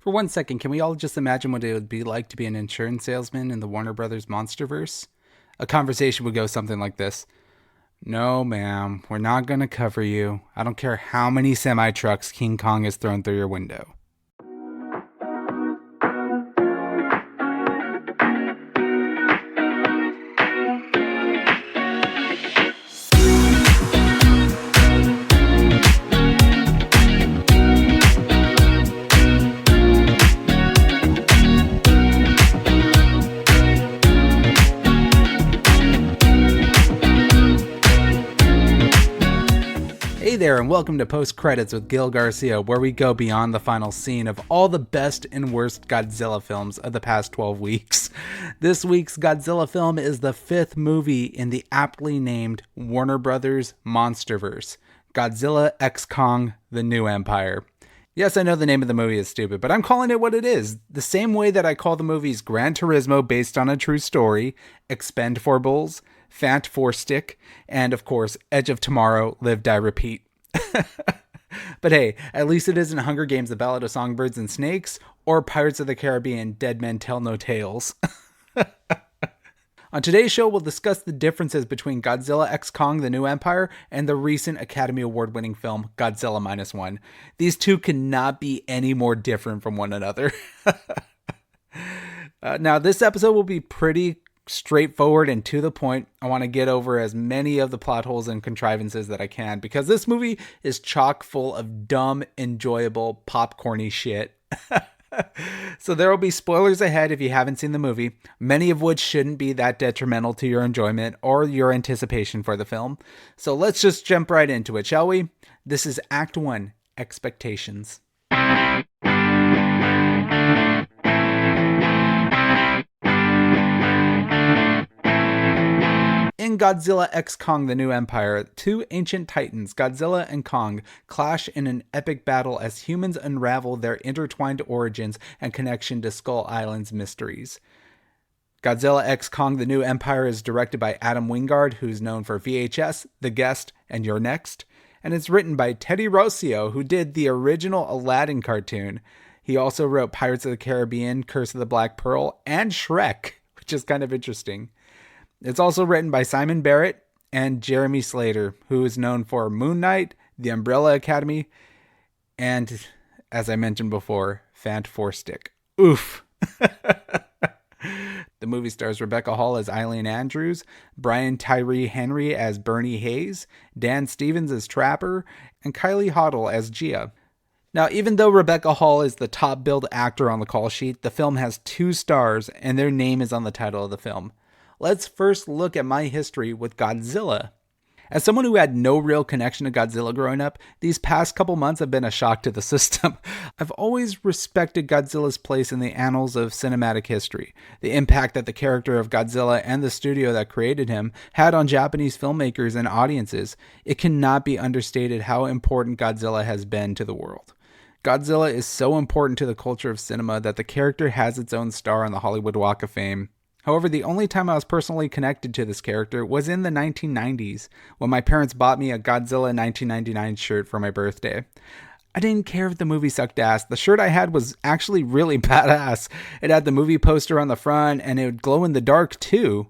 For 1 second, can we all just imagine what it would be like to be an insurance salesman in the Warner Brothers Monsterverse? A conversation would go something like this. No, ma'am, we're not going to cover you. I don't care how many semi-trucks King Kong has thrown through your window. Hey there, and welcome to Post Credits with Gil Garcia, where we go beyond the final scene of all the best and worst Godzilla films of the past 12 weeks. This week's Godzilla film is the fifth movie in the aptly named Warner Brothers Monsterverse, Godzilla x Kong: The New Empire. Yes, I know the name of the movie is stupid, but I'm calling it what it is. The same way that I call the movies Gran Turismo based on a true story, Expendables, Fant Four Stick, and of course, Edge of Tomorrow, Live, Die, Repeat. But hey, at least it isn't Hunger Games: The Ballad of Songbirds and Snakes, or Pirates of the Caribbean: Dead Men Tell No Tales. On today's show, we'll discuss the differences between Godzilla x Kong: The New Empire and the recent Academy Award-winning film Godzilla Minus One. These two cannot be any more different from one another. Now, this episode will be pretty straightforward and to the point. I want to get over as many of the plot holes and contrivances that I can, because this movie is chock full of dumb, enjoyable, popcorny shit. So there will be spoilers ahead if you haven't seen the movie, many of which shouldn't be that detrimental to your enjoyment or your anticipation for the film. So let's just jump right into it, shall we? This is Act 1, Expectations. In Godzilla x Kong: The New Empire, two ancient titans, Godzilla and Kong, clash in an epic battle as humans unravel their intertwined origins and connection to Skull Island's mysteries. Godzilla x Kong: The New Empire is directed by Adam Wingard, who's known for VHS, The Guest, and You're Next, and it's written by Teddy Rossio, who did the original Aladdin cartoon. He also wrote Pirates of the Caribbean, Curse of the Black Pearl, and Shrek, which is kind of interesting. It's also written by Simon Barrett and Jeremy Slater, who is known for Moon Knight, The Umbrella Academy, and, as I mentioned before, Fant Four Stick. Oof. The movie stars Rebecca Hall as Eileen Andrews, Brian Tyree Henry as Bernie Hayes, Dan Stevens as Trapper, and Kylie Hoddle as Gia. Now, even though Rebecca Hall is the top billed actor on the call sheet, the film has 2 stars, and their name is on the title of the film. Let's first look at my history with Godzilla. As someone who had no real connection to Godzilla growing up, these past couple months have been a shock to the system. I've always respected Godzilla's place in the annals of cinematic history, the impact that the character of Godzilla and the studio that created him had on Japanese filmmakers and audiences. It cannot be understated how important Godzilla has been to the world. Godzilla is so important to the culture of cinema that the character has its own star on the Hollywood Walk of Fame. However, the only time I was personally connected to this character was in the 1990s, when my parents bought me a Godzilla 1999 shirt for my birthday. I didn't care if the movie sucked ass. The shirt I had was actually really badass. It had the movie poster on the front, and it would glow in the dark too.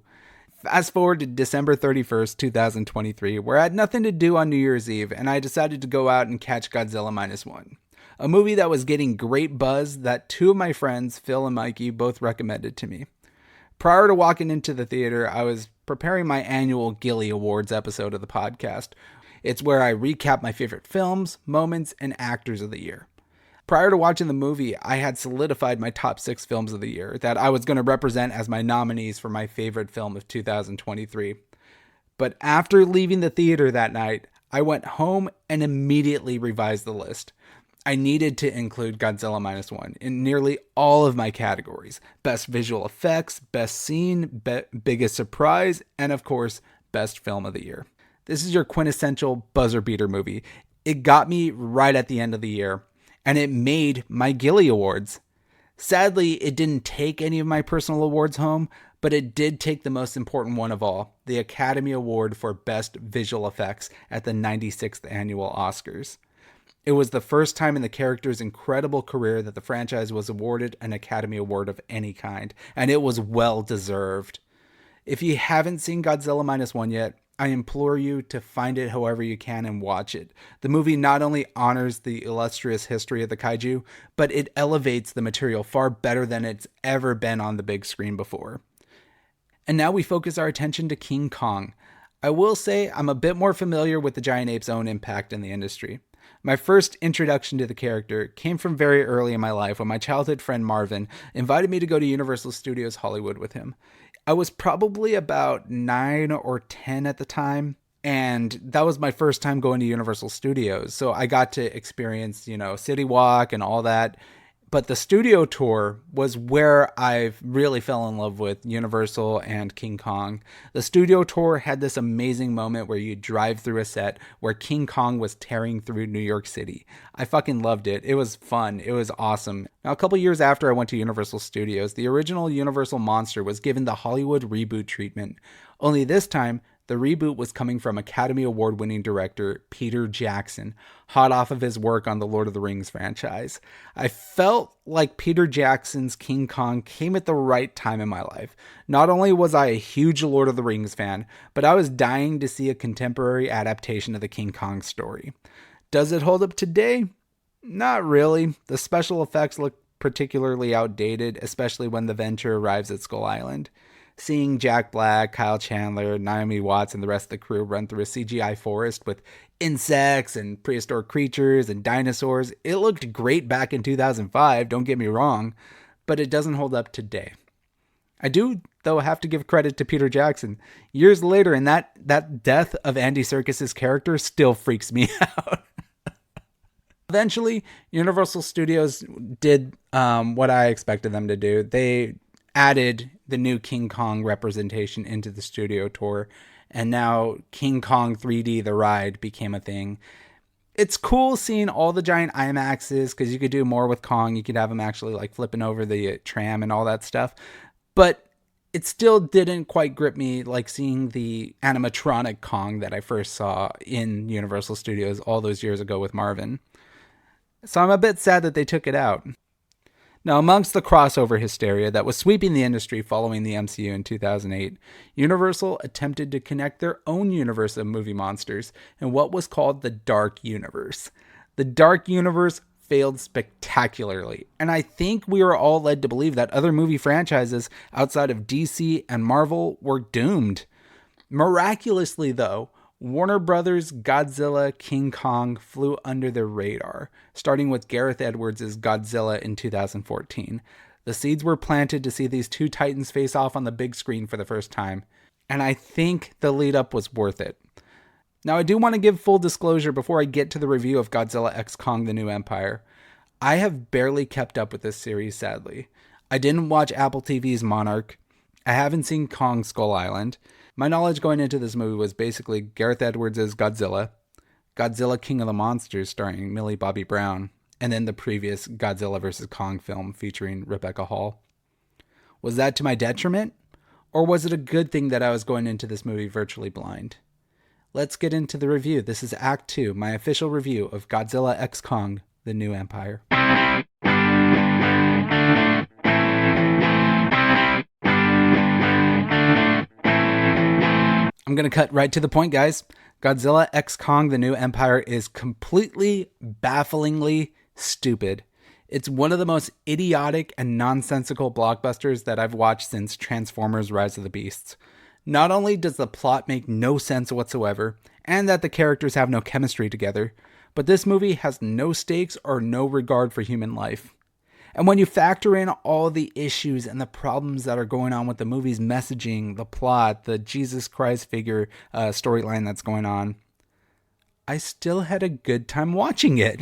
Fast forward to December 31st, 2023, where I had nothing to do on New Year's Eve, and I decided to go out and catch Godzilla Minus One, a movie that was getting great buzz that 2 of my friends, Phil and Mikey, both recommended to me. Prior to walking into the theater, I was preparing my annual Gilly Awards episode of the podcast. It's where I recap my favorite films, moments, and actors of the year. Prior to watching the movie, I had solidified my top 6 films of the year that I was going to represent as my nominees for my favorite film of 2023. But after leaving the theater that night, I went home and immediately revised the list. I needed to include Godzilla Minus One in nearly all of my categories. Best visual effects, best scene, biggest surprise, and of course, best film of the year. This is your quintessential buzzer beater movie. It got me right at the end of the year, and it made my Gilly Awards. Sadly, it didn't take any of my personal awards home, but it did take the most important one of all, the Academy Award for Best Visual Effects at the 96th Annual Oscars. It was the first time in the character's incredible career that the franchise was awarded an Academy Award of any kind, and it was well deserved. If you haven't seen Godzilla Minus One yet, I implore you to find it however you can and watch it. The movie not only honors the illustrious history of the kaiju, but it elevates the material far better than it's ever been on the big screen before. And now we focus our attention to King Kong. I will say I'm a bit more familiar with the giant ape's own impact in the industry. My first introduction to the character came from very early in my life when my childhood friend Marvin invited me to go to Universal Studios Hollywood with him. I was probably about 9 or 10 at the time, and that was my first time going to Universal Studios. So I got to experience, City Walk and all that. But the studio tour was where I really fell in love with Universal and King Kong. The studio tour had this amazing moment where you drive through a set where King Kong was tearing through New York City. I fucking loved it. It was fun. It was awesome. Now, a couple years after I went to Universal Studios, the original Universal monster was given the Hollywood reboot treatment. Only this time, the reboot was coming from Academy Award-winning director Peter Jackson, hot off of his work on the Lord of the Rings franchise. I felt like Peter Jackson's King Kong came at the right time in my life. Not only was I a huge Lord of the Rings fan, but I was dying to see a contemporary adaptation of the King Kong story. Does it hold up today? Not really. The special effects look particularly outdated, especially when the Venture arrives at Skull Island. Seeing Jack Black, Kyle Chandler, Naomi Watts, and the rest of the crew run through a CGI forest with insects and prehistoric creatures and dinosaurs, it looked great back in 2005, don't get me wrong, but it doesn't hold up today. I do, though, have to give credit to Peter Jackson. Years later, and that death of Andy Serkis's character still freaks me out. Eventually, Universal Studios did what I expected them to do. They added the new King Kong representation into the studio tour, and now King Kong 3D The Ride became a thing. It's cool seeing all the giant IMAXs because you could do more with Kong. You could have him actually like flipping over the tram and all that stuff, but it still didn't quite grip me like seeing the animatronic Kong that I first saw in Universal Studios all those years ago with Marvin. So I'm a bit sad that they took it out. Now, amongst the crossover hysteria that was sweeping the industry following the MCU in 2008, Universal attempted to connect their own universe of movie monsters in what was called the Dark Universe. The Dark Universe failed spectacularly, and I think we were all led to believe that other movie franchises outside of DC and Marvel were doomed. Miraculously, though, Warner Brothers' Godzilla King Kong flew under the radar, starting with Gareth Edwards' Godzilla in 2014. The seeds were planted to see these two titans face off on the big screen for the first time, and I think the lead up was worth it. Now, I do want to give full disclosure before I get to the review of Godzilla x Kong: The New Empire. I have barely kept up with this series, sadly. I didn't watch Apple TV's Monarch. I haven't seen Kong Skull Island. My knowledge going into this movie was basically Gareth Edwards' Godzilla, Godzilla King of the Monsters starring Millie Bobby Brown, and then the previous Godzilla vs. Kong film featuring Rebecca Hall. Was that to my detriment? Or was it a good thing that I was going into this movie virtually blind? Let's get into the review. This is Act 2, my official review of Godzilla x Kong: The New Empire. I'm going to cut right to the point, guys. Godzilla x Kong: The New Empire is completely, bafflingly stupid. It's one of the most idiotic and nonsensical blockbusters that I've watched since Transformers: Rise of the Beasts. Not only does the plot make no sense whatsoever, and that the characters have no chemistry together, but this movie has no stakes or no regard for human life. And when you factor in all the issues and the problems that are going on with the movie's messaging, the plot, the Jesus Christ figure storyline that's going on, I still had a good time watching it.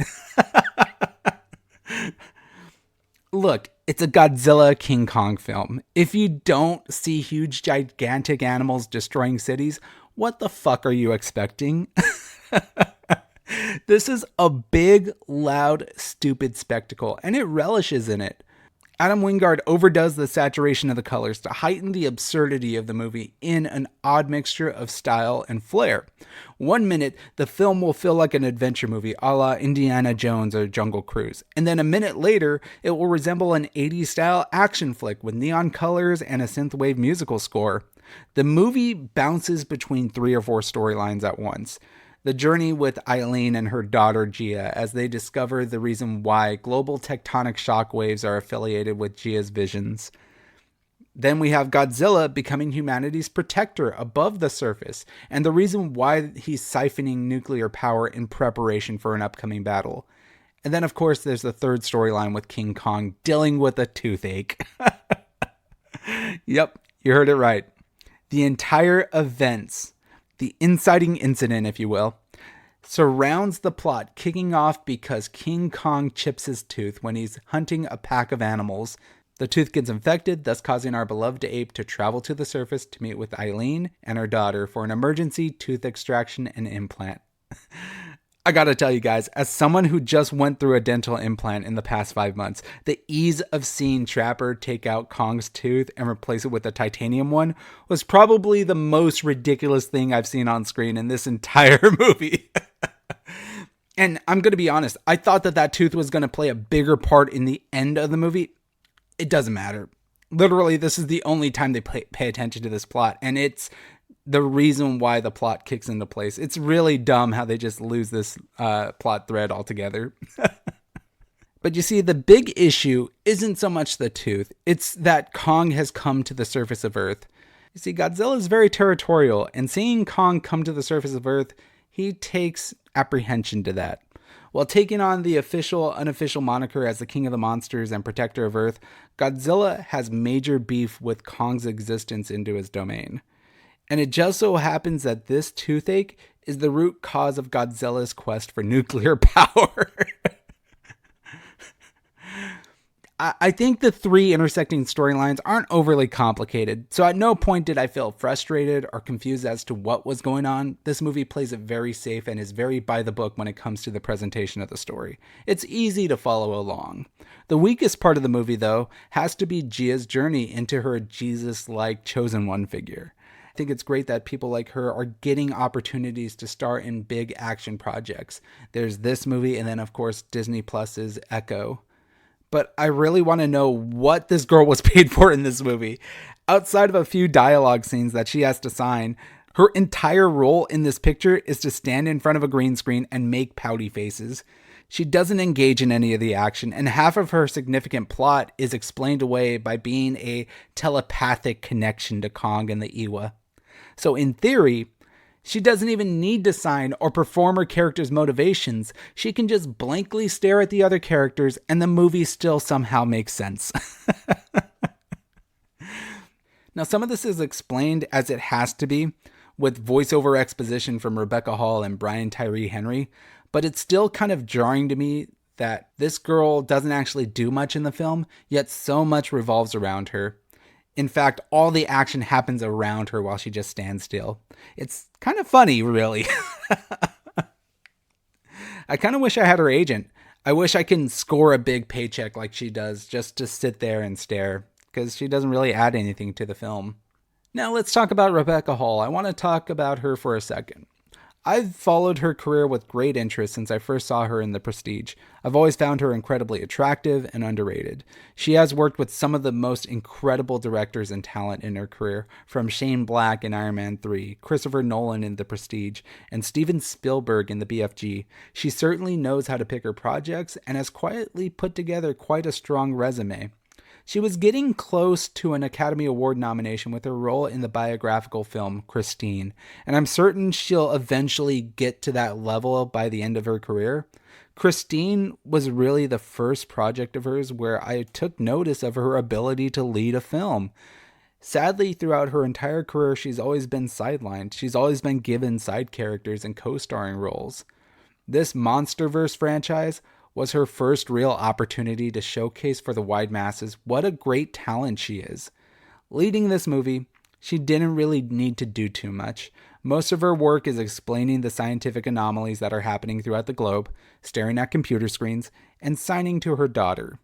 Look, it's a Godzilla King Kong film. If you don't see huge, gigantic animals destroying cities, what the fuck are you expecting? This is a big, loud, stupid spectacle, and it relishes in it. Adam Wingard overdoes the saturation of the colors to heighten the absurdity of the movie in an odd mixture of style and flair. 1 minute, the film will feel like an adventure movie a la Indiana Jones or Jungle Cruise, and then a minute later, it will resemble an 80s style action flick with neon colors and a synthwave musical score. The movie bounces between 3 or 4 storylines at once. The journey with Eileen and her daughter Gia as they discover the reason why global tectonic shockwaves are affiliated with Gia's visions. Then we have Godzilla becoming humanity's protector above the surface, and the reason why he's siphoning nuclear power in preparation for an upcoming battle. And then, of course, there's the third storyline with King Kong dealing with a toothache. Yep, you heard it right. The entire events, the inciting incident, if you will, surrounds the plot, kicking off because King Kong chips his tooth when he's hunting a pack of animals. The tooth gets infected, thus causing our beloved ape to travel to the surface to meet with Eileen and her daughter for an emergency tooth extraction and implant. I gotta tell you guys, as someone who just went through a dental implant in the past 5 months, the ease of seeing Trapper take out Kong's tooth and replace it with a titanium one was probably the most ridiculous thing I've seen on screen in this entire movie. And I'm gonna be honest, I thought that tooth was gonna play a bigger part in the end of the movie. It doesn't matter. Literally, this is the only time they pay attention to this plot, and it's the reason why the plot kicks into place. It's really dumb how they just lose this plot thread altogether. But you see, the big issue isn't so much the tooth. It's that Kong has come to the surface of Earth. You see, Godzilla is very territorial, and seeing Kong come to the surface of Earth, he takes apprehension to that. While taking on the official, unofficial moniker as the king of the monsters and protector of Earth, Godzilla has major beef with Kong's existence into his domain. And it just so happens that this toothache is the root cause of Godzilla's quest for nuclear power. I think the 3 intersecting storylines aren't overly complicated, so at no point did I feel frustrated or confused as to what was going on. This movie plays it very safe and is very by the book when it comes to the presentation of the story. It's easy to follow along. The weakest part of the movie, though, has to be Gia's journey into her Jesus-like chosen one figure. I think it's great that people like her are getting opportunities to star in big action projects. There's this movie and then, of course, Disney Plus's Echo. But I really want to know what this girl was paid for in this movie. Outside of a few dialogue scenes that she has to sign, her entire role in this picture is to stand in front of a green screen and make pouty faces. She doesn't engage in any of the action, and half of her significant plot is explained away by being a telepathic connection to Kong and the Iwa. So in theory, she doesn't even need to sign or perform her character's motivations. She can just blankly stare at the other characters and the movie still somehow makes sense. Now, some of this is explained as it has to be with voiceover exposition from Rebecca Hall and Brian Tyree Henry, but it's still kind of jarring to me that this girl doesn't actually do much in the film, yet so much revolves around her. In fact, all the action happens around her while she just stands still. It's kind of funny, really. I kind of wish I had her agent. I wish I can score a big paycheck like she does just to sit there and stare, because she doesn't really add anything to the film. Now let's talk about Rebecca Hall. I want to talk about her for a second. I've followed her career with great interest since I first saw her in The Prestige. I've always found her incredibly attractive and underrated. She has worked with some of the most incredible directors and talent in her career, from Shane Black in Iron Man 3, Christopher Nolan in The Prestige, and Steven Spielberg in the BFG. She certainly knows how to pick her projects and has quietly put together quite a strong resume. She was getting close to an Academy Award nomination with her role in the biographical film Christine, and I'm certain she'll eventually get to that level by the end of her career. Christine was really the first project of hers where I took notice of her ability to lead a film. Sadly, throughout her entire career, she's always been sidelined. She's always been given side characters and co-starring roles. This MonsterVerse franchise was her first real opportunity to showcase for the wide masses what a great talent she is. Leading this movie, she didn't really need to do too much. Most of her work is explaining the scientific anomalies that are happening throughout the globe, staring at computer screens, and signing to her daughter.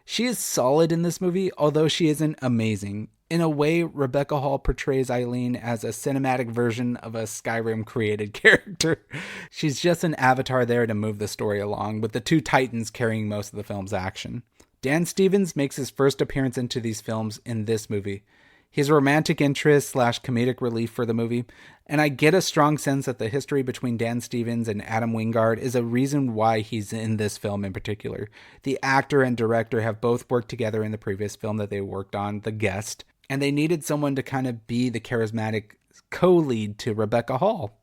She is solid in this movie, although she isn't amazing. In a way, Rebecca Hall portrays Eileen as a cinematic version of a Skyrim created character. She's just an avatar there to move the story along, with the two titans carrying most of the film's action. Dan Stevens makes his first appearance into these films in this movie. He's a romantic interest slash comedic relief for the movie, and I get a strong sense that the history between Dan Stevens and Adam Wingard is a reason why he's in this film in particular. The actor and director have both worked together in the previous film that they worked on, The Guest, and they needed someone to kind of be the charismatic co-lead to Rebecca Hall.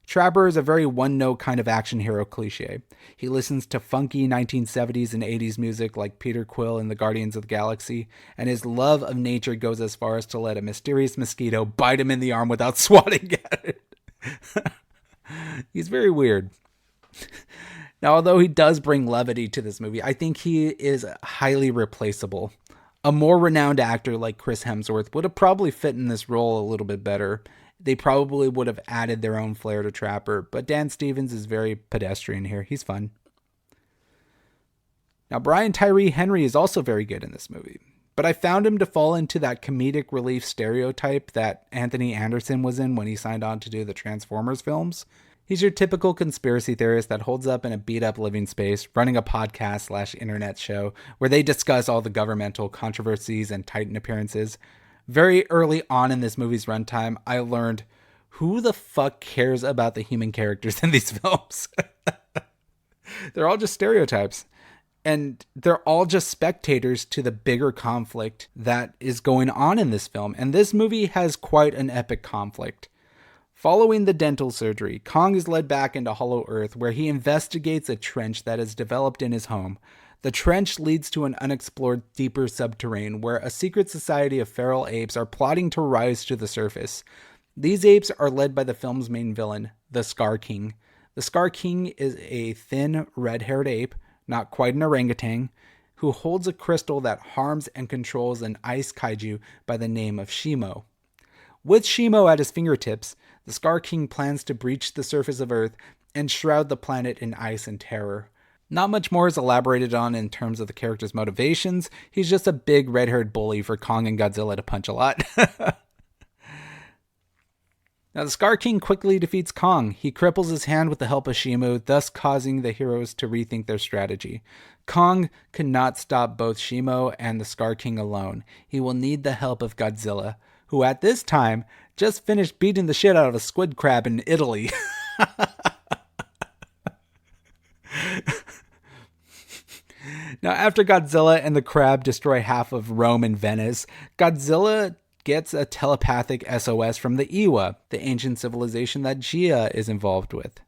Trapper is a very one-note kind of action hero cliche. He listens to funky 1970s and 80s music like Peter Quill in the Guardians of the Galaxy, and his love of nature goes as far as to let a mysterious mosquito bite him in the arm without swatting at it. He's very weird. Now, although he does bring levity to this movie, I think he is highly replaceable. A more renowned actor like Chris Hemsworth would have probably fit in this role a little bit better. They probably would have added their own flair to Trapper, but Dan Stevens is very pedestrian here. He's fun. Now, Brian Tyree Henry is also very good in this movie, but I found him to fall into that comedic relief stereotype that Anthony Anderson was in when he signed on to do the Transformers films. He's your typical conspiracy theorist that holds up in a beat-up living space, running a podcast slash internet show where they discuss all the governmental controversies and Titan appearances. Very early on in this movie's runtime, I learned who the fuck cares about the human characters in these films. They're all just stereotypes. And they're all just spectators to the bigger conflict that is going on in this film. And this movie has quite an epic conflict. Following the dental surgery, Kong is led back into Hollow Earth, where he investigates a trench that is developed in his home. The trench leads to an unexplored deeper subterrane where a secret society of feral apes are plotting to rise to the surface. These apes are led by the film's main villain, the Scar King. The Scar King is a thin, red-haired ape, not quite an orangutan, who holds a crystal that harms and controls an ice kaiju by the name of Shimo. With Shimo at his fingertips, the Scar King plans to breach the surface of Earth and shroud the planet in ice and terror. Not much more is elaborated on in terms of the character's motivations. He's just a big red-haired bully for Kong and Godzilla to punch a lot. Now, the Scar King quickly defeats Kong. He cripples his hand with the help of Shimo, thus causing the heroes to rethink their strategy. Kong could not stop both Shimo and the Scar King alone. He will need the help of Godzilla, who at this time just finished beating the shit out of a squid crab in Italy. Now, after Godzilla and the crab destroy half of Rome and Venice, Godzilla gets a telepathic SOS from the Iwa, the ancient civilization that Gia is involved with.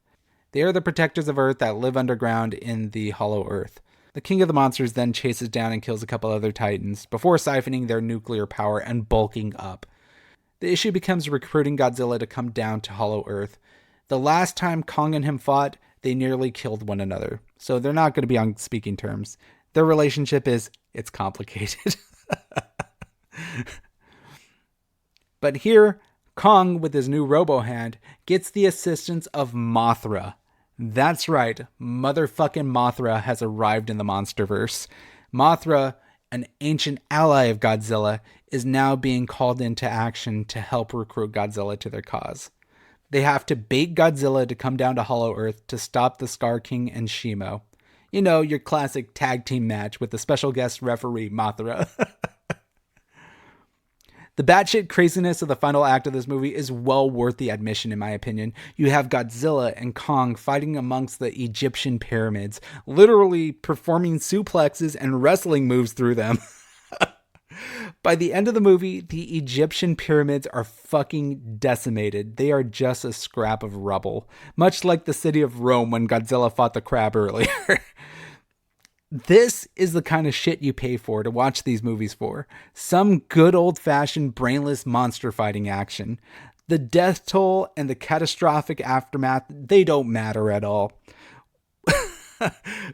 They are the protectors of Earth that live underground in the Hollow Earth. The King of the Monsters then chases down and kills a couple other Titans before siphoning their nuclear power and bulking up. The issue becomes recruiting Godzilla to come down to Hollow Earth. The last time Kong and him fought, they nearly killed one another, so they're not going to be on speaking terms. Their relationship it's complicated. But here, Kong, with his new robo-hand, gets the assistance of Mothra. That's right, motherfucking Mothra has arrived in the Monsterverse. Mothra, an ancient ally of Godzilla, is now being called into action to help recruit Godzilla to their cause. They have to bait Godzilla to come down to Hollow Earth to stop the Scar King and Shimo. You know, your classic tag team match with the special guest referee, Mothra. The batshit craziness of the final act of this movie is well worth the admission, in my opinion. You have Godzilla and Kong fighting amongst the Egyptian pyramids, literally performing suplexes and wrestling moves through them. By the end of the movie, the Egyptian pyramids are fucking decimated. They are just a scrap of rubble, much like the city of Rome when Godzilla fought the crab earlier. This is the kind of shit you pay for to watch these movies for. Some good old-fashioned brainless monster fighting action. The death toll and the catastrophic aftermath, they don't matter at all.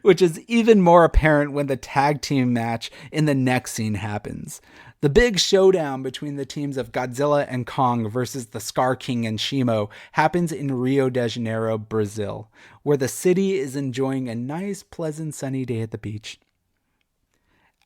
Which is even more apparent when the tag team match in the next scene happens. The big showdown between the teams of Godzilla and Kong versus the Scar King and Shimo happens in Rio de Janeiro, Brazil, where the city is enjoying a nice, pleasant, sunny day at the beach.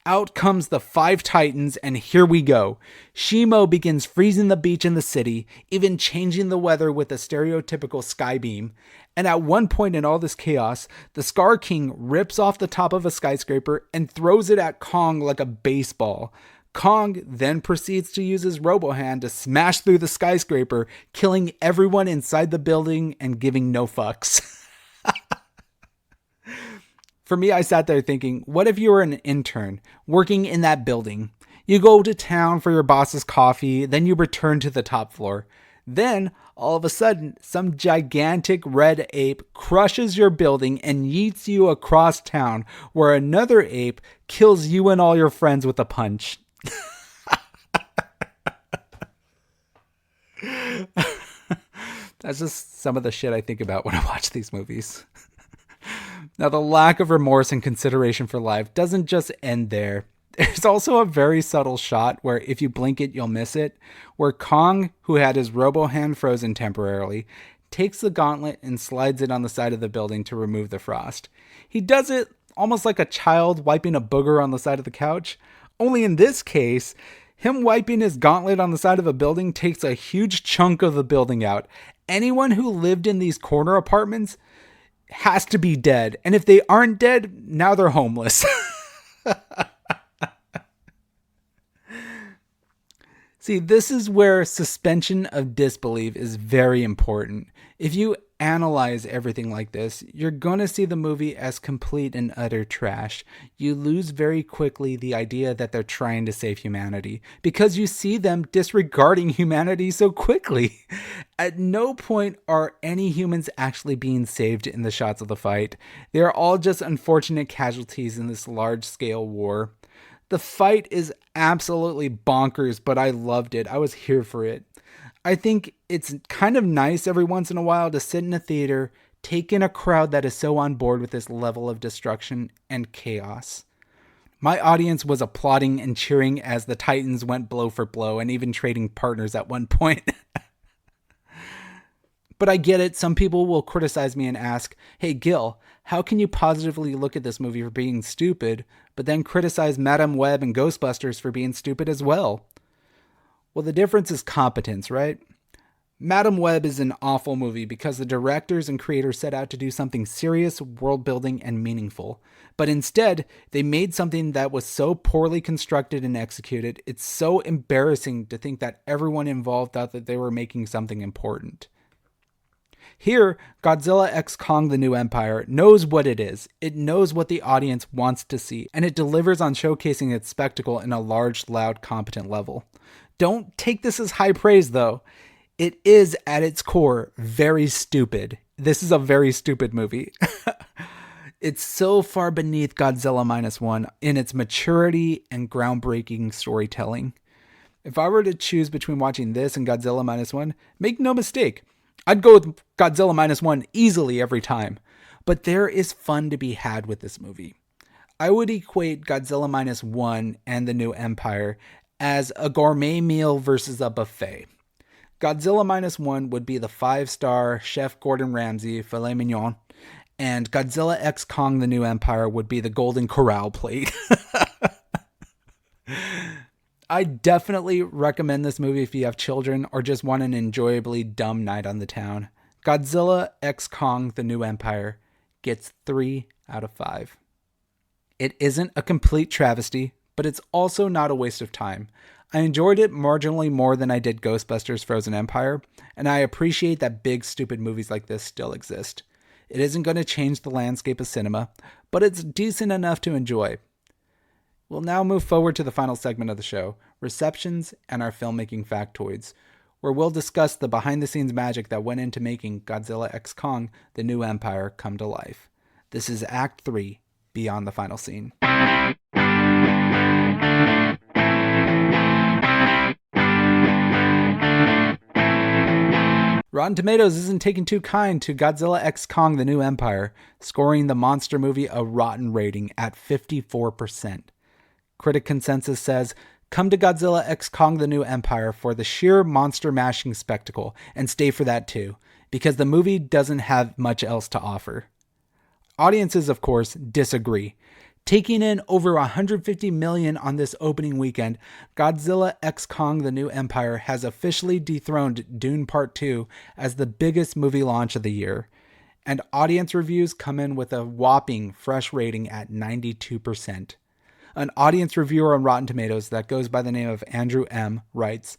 Out comes the five titans, and here we go. Shimo begins freezing the beach in the city, even changing the weather with a stereotypical sky beam. And at one point in all this chaos, the Scar King rips off the top of a skyscraper and throws it at Kong like a baseball. Kong then proceeds to use his robo-hand to smash through the skyscraper, killing everyone inside the building and giving no fucks. For me, I sat there thinking, what if you were an intern working in that building? You go to town for your boss's coffee, then you return to the top floor. Then, all of a sudden, some gigantic red ape crushes your building and yeets you across town, where another ape kills you and all your friends with a punch. That's just some of the shit I think about when I watch these movies. Now, the lack of remorse and consideration for life doesn't just end there. There's also a very subtle shot where if you blink it, you'll miss it, where Kong, who had his robo-hand frozen temporarily, takes the gauntlet and slides it on the side of the building to remove the frost. He does it almost like a child wiping a booger on the side of the couch, only in this case, him wiping his gauntlet on the side of a building takes a huge chunk of the building out. Anyone who lived in these corner apartments has to be dead. And if they aren't dead, now they're homeless. See, this is where suspension of disbelief is very important. If you analyze everything like this, you're going to see the movie as complete and utter trash. You lose very quickly the idea that they're trying to save humanity because you see them disregarding humanity so quickly. At no point are any humans actually being saved in the shots of the fight. They're all just unfortunate casualties in this large-scale war. The fight is absolutely bonkers, but I loved it. I was here for it. I think it's kind of nice every once in a while to sit in a theater, take in a crowd that is so on board with this level of destruction and chaos. My audience was applauding and cheering as the Titans went blow for blow and even trading partners at one point. But I get it. Some people will criticize me and ask, hey, Gil, how can you positively look at this movie for being stupid, but then criticize Madame Web and Ghostbusters for being stupid as well? Well, the difference is competence, right? Madame Web is an awful movie because the directors and creators set out to do something serious, world-building, and meaningful. But instead, they made something that was so poorly constructed and executed, it's so embarrassing to think that everyone involved thought that they were making something important. Here, Godzilla x Kong the New Empire knows what it is. It knows what the audience wants to see, and it delivers on showcasing its spectacle in a large, loud, competent level. Don't take this as high praise, though. It is, at its core, very stupid. This is a very stupid movie. It's so far beneath Godzilla Minus One in its maturity and groundbreaking storytelling. If I were to choose between watching this and Godzilla Minus One, make no mistake, I'd go with Godzilla Minus One easily every time. But there is fun to be had with this movie. I would equate Godzilla Minus One and the New Empire as a gourmet meal versus a buffet. Godzilla Minus One would be the 5-star Chef Gordon Ramsay filet mignon, and Godzilla x Kong the New Empire would be the Golden Corral plate. I definitely recommend this movie if you have children or just want an enjoyably dumb night on the town. Godzilla x Kong the New Empire gets 3 out of 5. It isn't a complete travesty, but it's also not a waste of time. I enjoyed it marginally more than I did Ghostbusters Frozen Empire, and I appreciate that big stupid movies like this still exist. It isn't going to change the landscape of cinema, but it's decent enough to enjoy. We'll now move forward to the final segment of the show, receptions and our filmmaking factoids, where we'll discuss the behind-the-scenes magic that went into making Godzilla x Kong the New Empire come to life. This is Act 3, Beyond the Final Scene. Rotten Tomatoes isn't taking too kind to Godzilla x Kong the New Empire, scoring the monster movie a rotten rating at 54%. Critic consensus says, come to Godzilla x Kong the New Empire for the sheer monster-mashing spectacle, and stay for that too, because the movie doesn't have much else to offer. Audiences, of course, disagree. Taking in over $150 million on this opening weekend, Godzilla x Kong: The New Empire has officially dethroned Dune Part 2 as the biggest movie launch of the year. And audience reviews come in with a whopping fresh rating at 92%. An audience reviewer on Rotten Tomatoes that goes by the name of Andrew M. writes,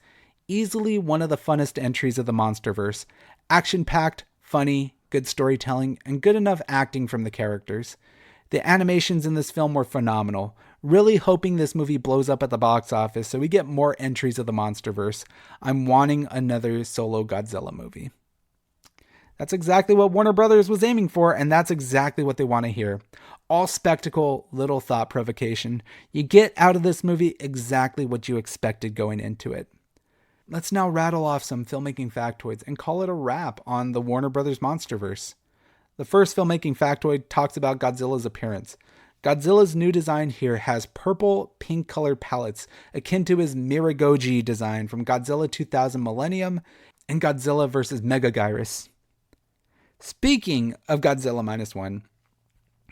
"Easily one of the funnest entries of the Monsterverse. Action-packed, funny, good storytelling, and good enough acting from the characters. The animations in this film were phenomenal. Really hoping this movie blows up at the box office so we get more entries of the Monsterverse. I'm wanting another solo Godzilla movie." That's exactly what Warner Brothers was aiming for, and that's exactly what they want to hear. All spectacle, little thought provocation. You get out of this movie exactly what you expected going into it. Let's now rattle off some filmmaking factoids and call it a wrap on the Warner Brothers Monsterverse. The first filmmaking factoid talks about Godzilla's appearance. Godzilla's new design here has purple, pink colored palettes, akin to his Miragogi design from Godzilla 2000 Millennium and Godzilla vs. Megaguirus. Speaking of Godzilla Minus One,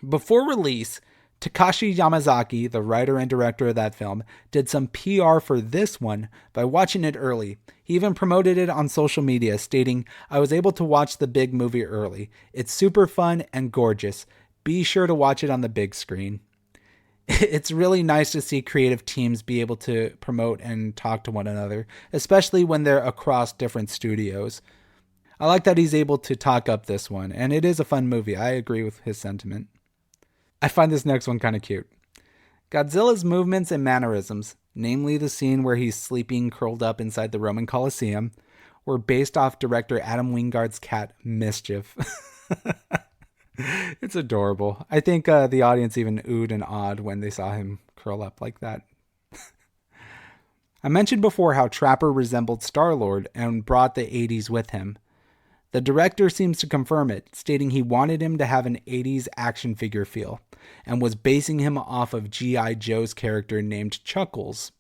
before release, Takashi Yamazaki, the writer and director of that film, did some PR for this one by watching it early. He even promoted it on social media, stating, "I was able to watch the big movie early. It's super fun and gorgeous. Be sure to watch it on the big screen." It's really nice to see creative teams be able to promote and talk to one another, especially when they're across different studios. I like that he's able to talk up this one, and it is a fun movie. I agree with his sentiment. I find this next one kind of cute. Godzilla's movements and mannerisms, namely the scene where he's sleeping curled up inside the Roman Colosseum, were based off director Adam Wingard's cat, Mischief. It's adorable. I think the audience even oohed and awed when they saw him curl up like that. I mentioned before how Trapper resembled Star-Lord and brought the 80s with him. The director seems to confirm it, stating he wanted him to have an 80s action figure feel, and was basing him off of G.I. Joe's character named Chuckles.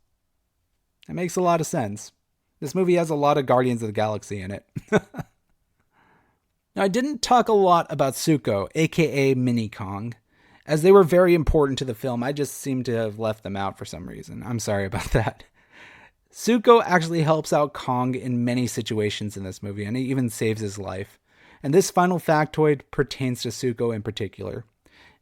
That makes a lot of sense. This movie has a lot of Guardians of the Galaxy in it. Now, I didn't talk a lot about Zuko, aka Mini Kong. As they were very important to the film, I just seem to have left them out for some reason. I'm sorry about that. Zuko actually helps out Kong in many situations in this movie, and he even saves his life. And this final factoid pertains to Zuko in particular.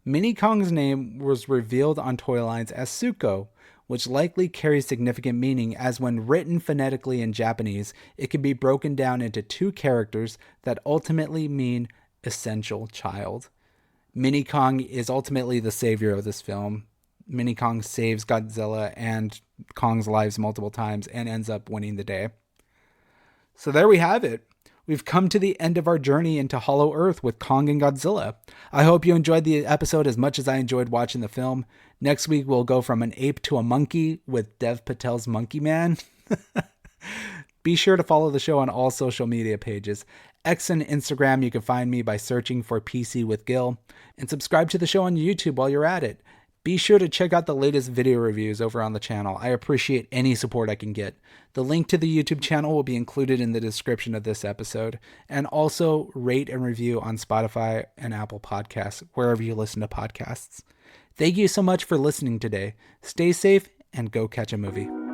Mini Kong's name was revealed on toy lines as Zuko, which likely carries significant meaning, as when written phonetically in Japanese, it can be broken down into two characters that ultimately mean essential child. Mini Kong is ultimately the savior of this film. Mini Kong saves Godzilla and Kong's lives multiple times and ends up winning the day. So there we have it. We've come to the end of our journey into Hollow Earth with Kong and Godzilla. I hope you enjoyed the episode as much as I enjoyed watching the film. Next week, we'll go from an ape to a monkey with Dev Patel's Monkey Man. Be sure to follow the show on all social media pages. X and Instagram, you can find me by searching for PCwithGIL. And subscribe to the show on YouTube while you're at it. Be sure to check out the latest video reviews over on the channel. I appreciate any support I can get. The link to the YouTube channel will be included in the description of this episode. And also rate and review on Spotify and Apple Podcasts, wherever you listen to podcasts. Thank you so much for listening today. Stay safe and go catch a movie.